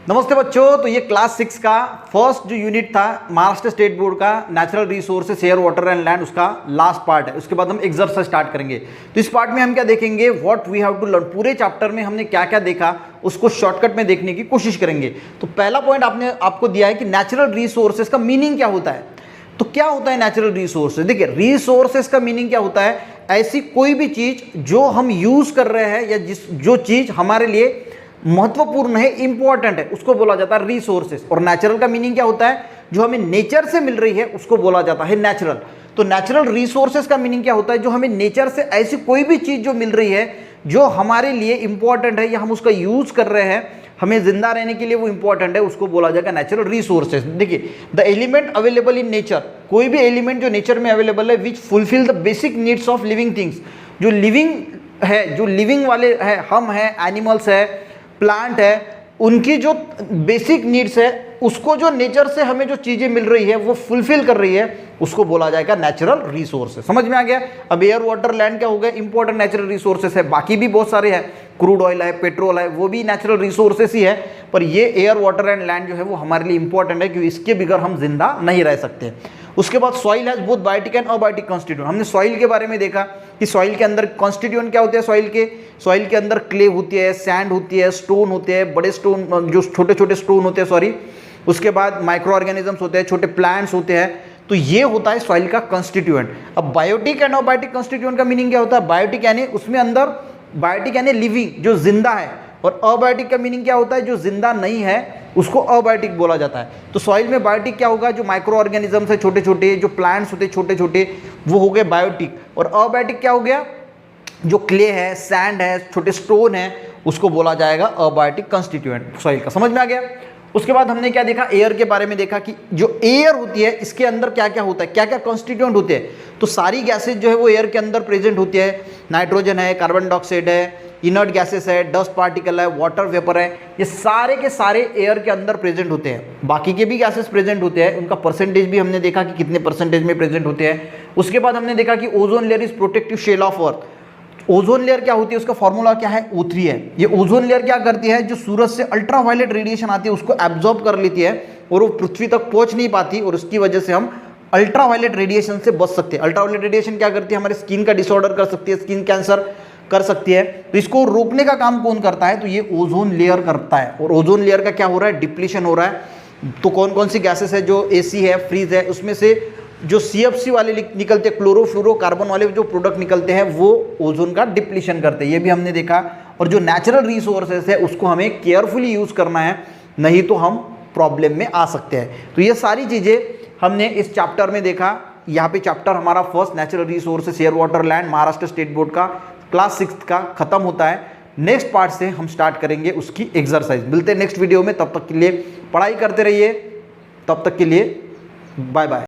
नमस्ते बच्चों, तो ये क्लास 6 का फर्स्ट जो यूनिट था महाराष्ट्र स्टेट बोर्ड का natural resources air water and land, उसका लास्ट पार्ट है। उसके बाद हम एक्सरसाइज स्टार्ट करेंगे। तो इस पार्ट में हम क्या देखेंगे, what we have to learn. पूरे चैप्टर में हमने क्या क्या देखा उसको शॉर्टकट में देखने की कोशिश करेंगे। तो पहला पॉइंट आपको दिया है कि नेचुरल रिसोर्सेज का मीनिंग क्या होता है। तो क्या होता है नेचुरल रिसोर्सेज? देखिए, रिसोर्सेज का मीनिंग क्या होता है, ऐसी कोई भी चीज जो हम यूज कर रहे हैं या जो चीज हमारे लिए महत्वपूर्ण है, इंपॉर्टेंट है, उसको बोला जाता है रिसोर्सेज। और नेचुरल का मीनिंग क्या होता है, जो हमें नेचर से मिल रही है उसको बोला जाता है नेचुरल। तो नेचुरल रिसोर्सेज का मीनिंग क्या होता है, जो हमें नेचर से ऐसी कोई भी चीज जो मिल रही है जो हमारे लिए इंपॉर्टेंट है या हम उसका यूज कर रहे हैं, हमें जिंदा रहने के लिए वो इंपॉर्टेंट है, उसको बोला जाएगा नेचुरल रिसोर्सेज। देखिए, the element available in nature, कोई भी एलिमेंट जो नेचर में अवेलेबल है, which fulfil the basic needs of living things, जो लिविंग है, जो लिविंग वाले है, हम है, एनिमल्स है, प्लांट है, उनकी जो बेसिक नीड्स है, उसको जो नेचर से हमें जो चीजें मिल रही है वो फुलफिल कर रही है, उसको बोला जाएगा नेचुरल रिसोर्सेज। समझ में आ गया? अब एयर वाटर लैंड क्या हो गया, इंपॉर्टेंट नेचुरल रिसोर्सेज है। बाकी भी बहुत सारे हैं, क्रूड ऑयल है, पेट्रोल है, वो भी नेचुरल रिसोर्सेज ही है, पर ये एयर वाटर एंड लैंड जो है वो हमारे लिए इंपॉर्टेंट है, क्योंकि इसके बगैर हम जिंदा नहीं रह सकते। उसके बाद soil has both biotic and abiotic constituent. हमने सॉइल के बारे में देखा कि सॉइल के अंदर कॉन्स्टिट्यूएंट क्या होते हैं। सॉइल के अंदर क्ले होती है, सैंड होती है, स्टोन होते हैं, बड़े स्टोन, जो छोटे छोटे स्टोन होते हैं, सॉरी, उसके बाद माइक्रो ऑर्गेनिजम्स होते हैं, छोटे प्लांट्स होते हैं। तो ये होता है सॉइल का कॉन्स्टिट्यूएंट। अब बायोटिक एंड अबायोटिक कॉन्स्टिट्यूएंट का मीनिंग क्या होता है? बायोटिक यानी उसमें अंदर, बायोटिक यानी लिविंग, जो जिंदा है, और अबायोटिक का मीनिंग क्या होता है, जो जिंदा नहीं है, उसको अबायोटिक बोला जाता है। तो सॉइल में बायोटिक क्या होगा, जो माइक्रो ऑर्गेनिजम्स है छोटे छोटे, जो प्लांट्स होते हैं छोटे छोटे, वो हो गए बायोटिक। और अबायोटिक क्या हो गया, जो क्ले है, सैंड है, छोटे स्टोन है, उसको बोला जाएगा अबायोटिक कंस्टिट्यूएंट सॉइल का। समझ में आ गया? उसके बाद हमने क्या देखा, एयर के बारे में देखा कि जो एयर होती है इसके अंदर क्या क्या होता है, क्या क्या कॉन्स्टिट्यूएंट होते हैं। तो सारी गैसेज जो है वो एयर के अंदर प्रेजेंट होती है। नाइट्रोजन है, कार्बन डाइऑक्साइड है, इनर्ट गैसेस है, डस्ट पार्टिकल है, वाटर वेपर है, ये सारे के सारे एयर के अंदर प्रेजेंट होते हैं। बाकी के भी गैसेस प्रेजेंट होते हैं, उनका परसेंटेज भी हमने देखा कि कितने परसेंटेज में प्रेजेंट होते हैं। उसके बाद हमने देखा कि ozone layer is protective shell of earth. Ozone layer क्या होती है, उसका फॉर्मूला क्या है, O3 है। ये ओजोन लेयर क्या करती है, जो सूरज से अल्ट्रावायलेट रेडिएशन आती है उसको एब्जॉर्ब कर लेती है और वो पृथ्वी तक पहुंच नहीं पाती, और उसकी वजह से हम अल्ट्रावायलेट रेडिएशन से बच सकते हैं। अल्ट्रावायलेट रेडिएशन क्या करती है, हमारे स्किन का डिसऑर्डर कर सकती है, स्किन कैंसर कर सकती है। तो इसको रोकने का काम कौन करता है, तो ये ओजोन लेयर करता है। और ओजोन लेयर का क्या हो रहा है, डिप्लीशन हो रहा है। तो कौन कौन सी गैसेस है, जो AC है, फ्रीज है, उसमें से जो CFC वाले निकलते हैं, क्लोरोफ्लोरोकार्बन वाले जो प्रोडक्ट निकलते हैं, वो ओजोन का डिप्लीशन करते हैं, ये भी हमने देखा। और जो नेचुरल रिसोर्सेज है उसको हमें केयरफुली यूज करना है, नहीं तो हम प्रॉब्लम में आ सकते हैं। तो ये सारी चीजें हमने इस चैप्टर में देखा। यहाँ पे चैप्टर हमारा first natural resources air water land Maharashtra state board का क्लास 6 का खत्म होता है। नेक्स्ट पार्ट से हम स्टार्ट करेंगे उसकी एक्सरसाइज। मिलते हैं नेक्स्ट वीडियो में, तब तक के लिए पढ़ाई करते रहिए। तब तक के लिए बाय बाय।